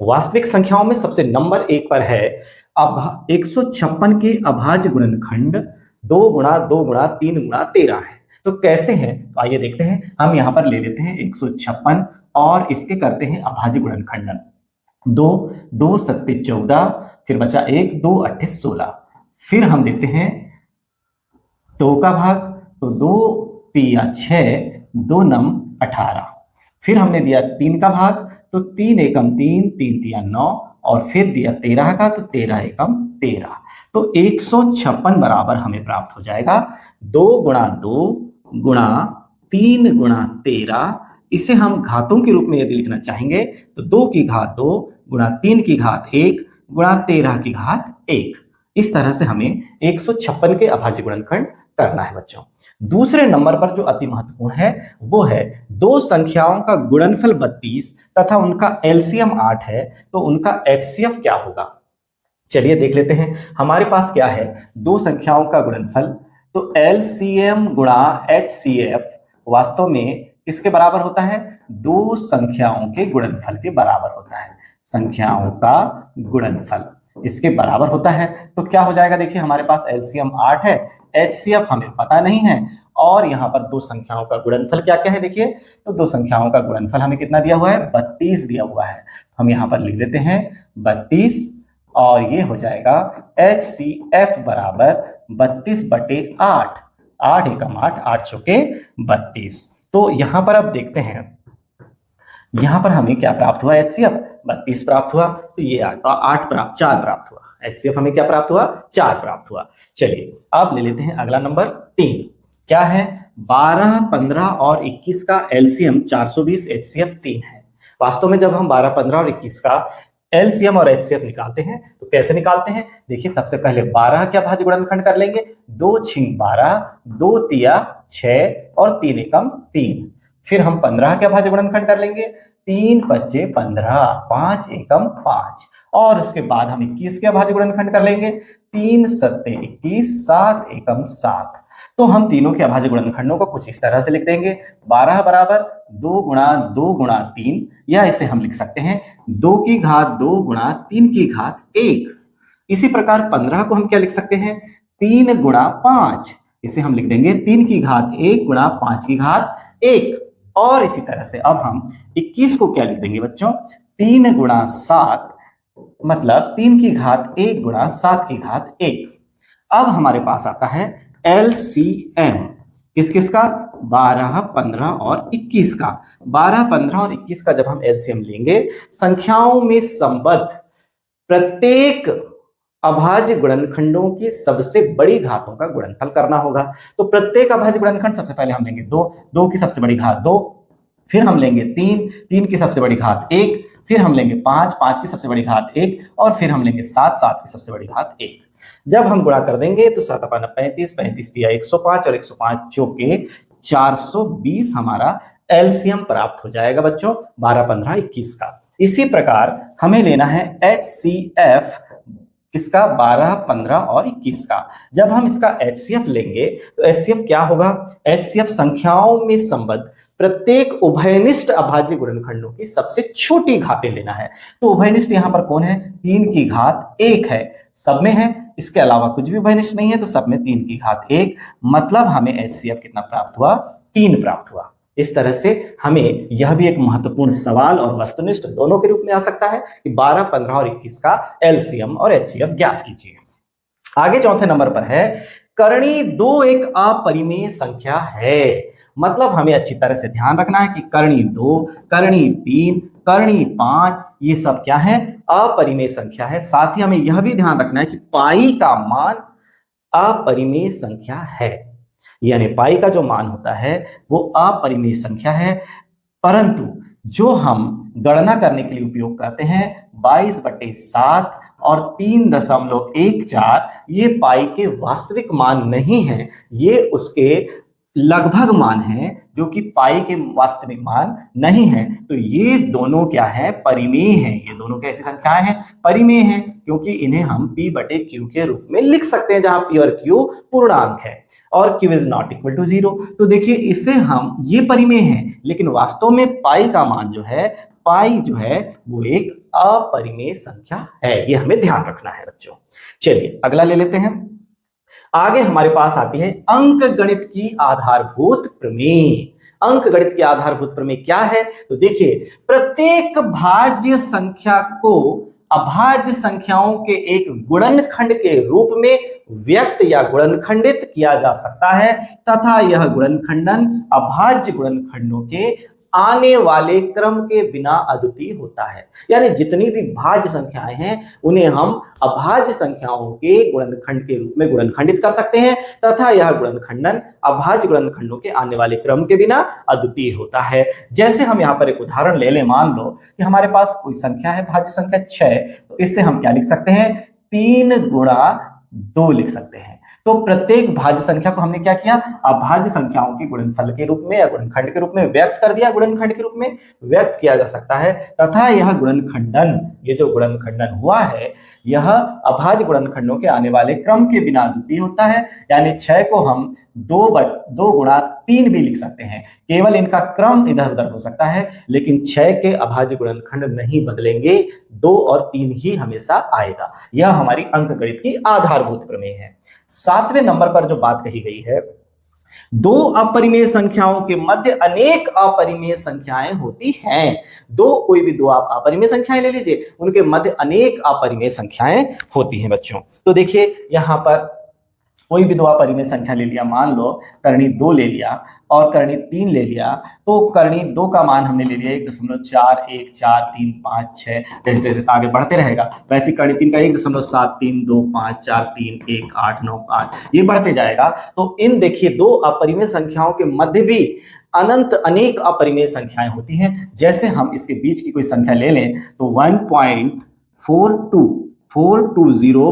वास्तविक संख्याओं में सबसे नंबर 1 पर है 156 के अभाज्य गुणनखंड 2 गुणा 2 गुणा 3 गुणा 13 है। तो कैसे हैं, तो आइए देखते हैं। हम यहाँ पर ले लेते हैं 156 और इसके करते हैं अभाज्य गुणनखंडन। 2 2 सत्ते 14, फिर बचा 1 2 अट्ठे 16। फिर हम देखते हैं 2 का भाग, तो 2 तिया 6 2 नम 18। फिर हमने दिया 3 का भाग, तो 3 एकम 3 3 तिया 9, और फिर दिया 13 का, तो 13 एकम 13। तो 156 बराबर हमें प्राप्त हो जाएगा 2 गुणा 2 गुणा 3 गुणा 13। इसे हम घातों के रूप में यदि लिखना चाहेंगे तो 2 की घात 2 गुणा 3 की घात 1 गुणा 13 की घात 1। इस तरह से हमें 156 के अभाज्य गुणनखंड करना है बच्चों। दूसरे नंबर पर जो अति महत्वपूर्ण है वो है दो संख्याओं का गुणनफल 32 तथा उनका एलसीएम 8 है, तो उनका एचसीएफ क्या होगा। चलिए देख लेते हैं। हमारे पास क्या है, दो संख्याओं का गुणनफल, तो एलसीएम गुणा एचसीएफ वास्तव में किसके बराबर होता है, दो संख्याओं के गुणनफल के बराबर होता है। संख्याओं का गुणनफल इसके बराबर होता है। तो क्या हो जाएगा, देखिए हमारे पास एलसीएम 8 है, एचसीएफ हमें पता नहीं है, और यहाँ पर दो संख्याओं का गुणनफल क्या क्या है, देखिए तो दो संख्याओं का गुणनफल हमें कितना दिया हुआ है, 32 दिया हुआ है। हम यहाँ पर लिख देते हैं 32, और ये हो जाएगा एचसीएफ बराबर 32/8। 8 एकम 8, 8 चौके 32। तो यहाँ पर अब देखते हैं, यहाँ पर हमें क्या प्राप्त हुआ, एचसीएफ 32 प्राप्त हुआ, तो ये 4 प्राप्त हुआ। एचसीएफ हमें क्या प्राप्त हुआ, 4 प्राप्त हुआ। चलिए अब ले लेते हैं अगला नंबर 3। क्या है, 12, 15 और 21 का एलसीएम 420, एचसीएफ 3 है। वास्तव में जब हम 12, 15 और 21 का एलसीएम और एचसीएफ निकालते हैं तो कैसे निकालते हैं, देखिए सबसे पहले 12 के अभाज्य गुणनखंड कर लेंगे, 2 छिंग 12, 2 तिया 6 और 3 एकम 3। फिर हम 15 के अभाज्य गुणनखंड कर लेंगे, 3 पच्चे 15, 5 एकम 5, और उसके बाद हम 21 के अभाज्य गुणनखंड कर लेंगे, 3 सत्ते 21, 7 एकम 7। तो हम तीनों के अभाज्य गुणनखंडों को कुछ इस तरह से लिख देंगे, 12 बराबर 2 गुणा 2 गुणा 3, या इसे हम लिख सकते हैं 2 की घात 2 गुणा 3 की घात 1। इसी प्रकार 15 को हम क्या लिख सकते हैं, 3 गुणा 5, इसे हम लिख देंगे 3 की घात 1 गुणा 5 की घात 1। और इसी तरह से अब हम 21 को क्या लिख देंगे बच्चों, 3 गुणा 7, मतलब 3 की घात 1 गुणा 7 की घात 1। अब हमारे पास आता है एलसीएम, किस किस का, 12, 15 और 21 का। 12, 15 और 21 का जब हम एलसीएम लेंगे, संख्याओं में संबद्ध प्रत्येक अभाज्य गुणनखंडों की सबसे बड़ी घातों का गुणनफल करना होगा। तो प्रत्येक अभाज्य गुणनखंड सबसे पहले हम लेंगे 2, 2 की सबसे बड़ी घात 2, फिर हम लेंगे 3, 3 की सबसे बड़ी घात 1, फिर हम लेंगे 5, 5 की सबसे बड़ी घात 1, और फिर हम लेंगे 7, 7 की सबसे बड़ी घात 1। जब हम गुणा कर देंगे तो 7 पाना 35, 35 दिया 105, और 105 चौके 420 हमारा एलसीएम प्राप्त हो जाएगा बच्चों 12, 15, 21 का। इसी प्रकार हमें लेना है एचसीएफ, किसका, 12, 15 और 21 का। जब हम इसका एचसीएफ लेंगे तो एचसीएफ क्या होगा, एचसीएफ संख्याओं में संबद्ध प्रत्येक उभयनिष्ठ अभाज्य गुणनखंडों की सबसे छोटी घातें लेना है। तो उभयनिष्ठ यहाँ पर कौन है, 3 की घात 1 है, सब में है, इसके अलावा कुछ भी उभयनिष्ठ नहीं है, तो सब में 3 की घात 1, मतलब हमें एचसीएफ कितना प्राप्त हुआ, 3 प्राप्त हुआ। इस तरह से हमें यह भी एक महत्वपूर्ण सवाल और वस्तुनिष्ठ दोनों के रूप में आ सकता है कि 12, 15 और 21 का एलसीएम और एचसीएफ ज्ञात कीजिए। आगे चौथे नंबर पर है करणी 2 एक अपरिमेय संख्या है। मतलब हमें अच्छी तरह से ध्यान रखना है कि करणी 2, करणी 3, करणी 5 ये सब क्या है, अपरिमेय संख्या है। साथ ही हमें यह भी ध्यान रखना है कि पाई का मान अपरिमेय संख्या है, यानी पाई का जो मान होता है वो अपरिमेय संख्या है, परंतु जो हम गणना करने के लिए उपयोग करते हैं 22/7 और 3.14, ये पाई के वास्तविक मान नहीं है, ये उसके लगभग मान है, जो कि पाई के वास्तविक मान नहीं है। तो ये दोनों क्या है, परिमेय हैं। ये दोनों कैसी संख्याएं हैं, परिमेय हैं, क्योंकि इन्हें हम p/q के रूप में लिख सकते हैं, जहां p और q पूर्णांक है और q is not equal to 0। तो देखिए इसे ये परिमेय है, लेकिन वास्तव में पाई का मान जो है, पाई जो है वो एक अपरिमेय संख्या है। ये हमें ध्यान रखना है बच्चों। चलिए अगला ले लेते हैं। आगे हमारे पास आती है अंक गणित की आधारभूत प्रमेय। अंक गणित की आधारभूत प्रमेय क्या है? तो देखिए, प्रत्येक भाज्य संख्या को अभाज्य संख्याओं के एक गुणनखंड के रूप में व्यक्त या गुणनखंडित किया जा सकता है तथा यह गुणनखंडन अभाज्य गुणनखंडों के आने वाले क्रम के बिना अद्वितीय होता है। यानी जितनी भी भाज्य संख्याएं हैं उन्हें हम अभाज्य संख्याओं के गुणनखंड के रूप में गुणनखंडित कर सकते हैं तथा यह गुणनखंडन अभाज्य गुणनखंडों के आने वाले क्रम के बिना अद्वितीय होता है। जैसे हम यहाँ पर एक उदाहरण ले लें, मान लो कि हमारे पास कोई संख्या है भाज्य संख्या 6, तो इससे हम क्या लिख सकते हैं? 3 गुणा 2 लिख सकते हैं। तो प्रत्येक भाज्य संख्या को हमने क्या किया? अभाज्य संख्याओं के गुणनफल के रूप में या गुणनखंड के रूप में व्यक्त कर दिया, गुणनखंड के रूप में व्यक्त किया जा सकता है तथा यह गुणनखंडन, ये जो गुणनखंडन हुआ है, यह अभाज्य गुणनखंडों के आने वाले क्रम के बिना अद्वितीय होता है। यानी 6 को हम 2 गुणा 3 भी लिख सकते हैं। केवल इनका क्रम इधर उधर हो सकता है लेकिन 6 के अभाज्य गुणनखंड नहीं बदलेंगे, 2 और 3 ही हमेशा आएगा। यह हमारी अंकगणित की आधारभूत प्रमेय है। 7वें नंबर पर जो बात कही गई है, 2 अपरिमेय संख्याओं के मध्य अनेक अपरिमेय संख्याएं होती हैं। कोई भी 2 आप अपरिमेय संख्याएं ले लीजिए, उनके मध्य अनेक अपरिमेय संख्याएं होती हैं बच्चों। तो देखिए यहां पर कोई भी 2 अपरिमेय संख्या ले लिया, मान लो करणी 2 ले लिया और करणी 3 ले लिया, तो करणी 2 का मान हमने ले लिया 1.4 1 4 3 5 6, जैसे जैसे आगे बढ़ते रहेगा वैसे करणी 3 का 1.7 3 2 5 4 3 1 8 9 5 ये बढ़ते जाएगा। तो इन देखिए 2 अपरिमेय संख्याओं के मध्य भी अनंत अनेक अपरिमेय संख्याएं होती हैं। जैसे हम इसके बीच की कोई संख्या ले लें तो 1.42 420 4200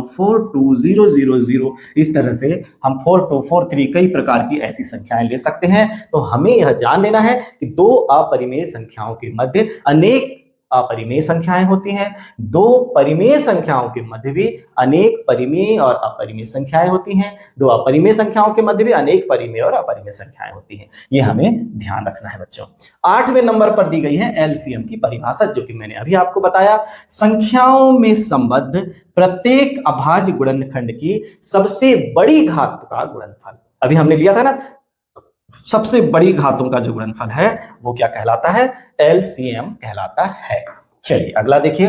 42000, इस तरह से हम 4243 कई प्रकार की ऐसी संख्याएं ले सकते हैं। तो हमें यह जान लेना है कि 2 अपरिमेय संख्याओं के मध्य अनेक अपरिमेय संख्याएं होती हैं, 2 परिमेय संख्याओं के मध्य भी अनेक परिमेय और अपरिमेय संख्याएं होती हैं, 2 अपरिमेय संख्याओं के मध्य भी अनेक परिमेय और अपरिमेय संख्याएं होती हैं। ये हमें ध्यान रखना है बच्चों। 8वें नंबर पर दी गई है एलसीएम की परिभाषा, जो कि मैंने अभी आपको बताया। संख्याओं में संबद्ध प्रत्येक अभाज्य गुणनखंड की सबसे बड़ी घात का गुणनफल, अभी हमने लिया था ना, सबसे बड़ी घातों का जो गुणनफल है वो क्या कहलाता है? एलसीएम कहलाता है। चलिए अगला देखिए,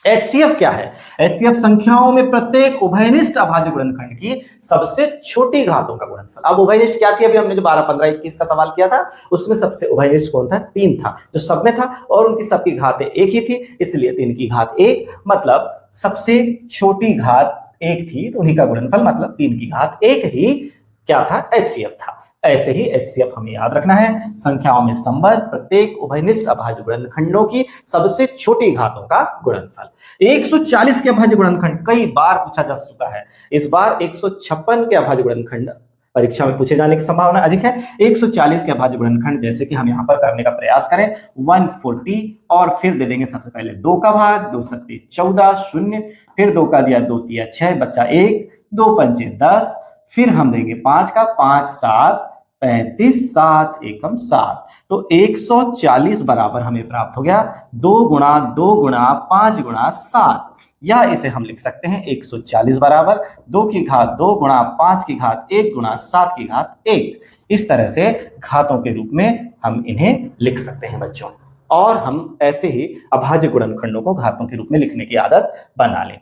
एचसीएफ क्या है? एचसीएफ संख्याओं में प्रत्येक उभयनिष्ठ अभाज्य गुणनखंड की सबसे छोटी घातों का गुणनफल। अब उभयनिष्ठ क्या थी? अभी हमने जो 12 15 21 का सवाल किया था उसमें सबसे उभयनिष्ठ कौन था? 3 था, जो सब में था और उनकी सबकी घातें 1 ही थी, इसलिए 3 की घात 1, मतलब सबसे छोटी घात 1 थी तो उन्हीं का गुणनफल मतलब 3 की घात 1 ही क्या था? एचसीएफ था। ऐसे ही एचसीएफ हमें याद रखना है, संख्याओं में संबद्ध प्रत्येक उभयनिष्ठ अभाज्य गुणनखंडों की सबसे छोटी घातों का गुणनफल। 140 के अभाज्य गुणनखंड कई बार पूछा जा चुका है, इस बार 156 के अभाज्य गुणनखंड परीक्षा में पूछे जाने की संभावना अधिक है। 140 के अभाज्य गुणनखंड जैसे कि हम यहाँ पर करने का प्रयास करें, 140 और फिर दे देंगे सबसे पहले 2 का भाग, 2 सत्ते 14 0, फिर 2 का दिया 2 तिया 6 बच्चा 1, 2 पंचे 10, फिर हम देंगे 5 का, 5 7 35 7 एकम 7, तो 140 बराबर हमें प्राप्त हो गया 2 गुणा 2 गुणा 5 गुणा 7, या इसे हम लिख सकते हैं 140 बराबर 2 की घात 2 गुणा 5 की घात 1 गुणा 7 की घात 1। इस तरह से घातों के रूप में हम इन्हें लिख सकते हैं बच्चों, और हम ऐसे ही अभाज्य गुणनखंडों को घातों के रूप में लिखने की आदत बना लें।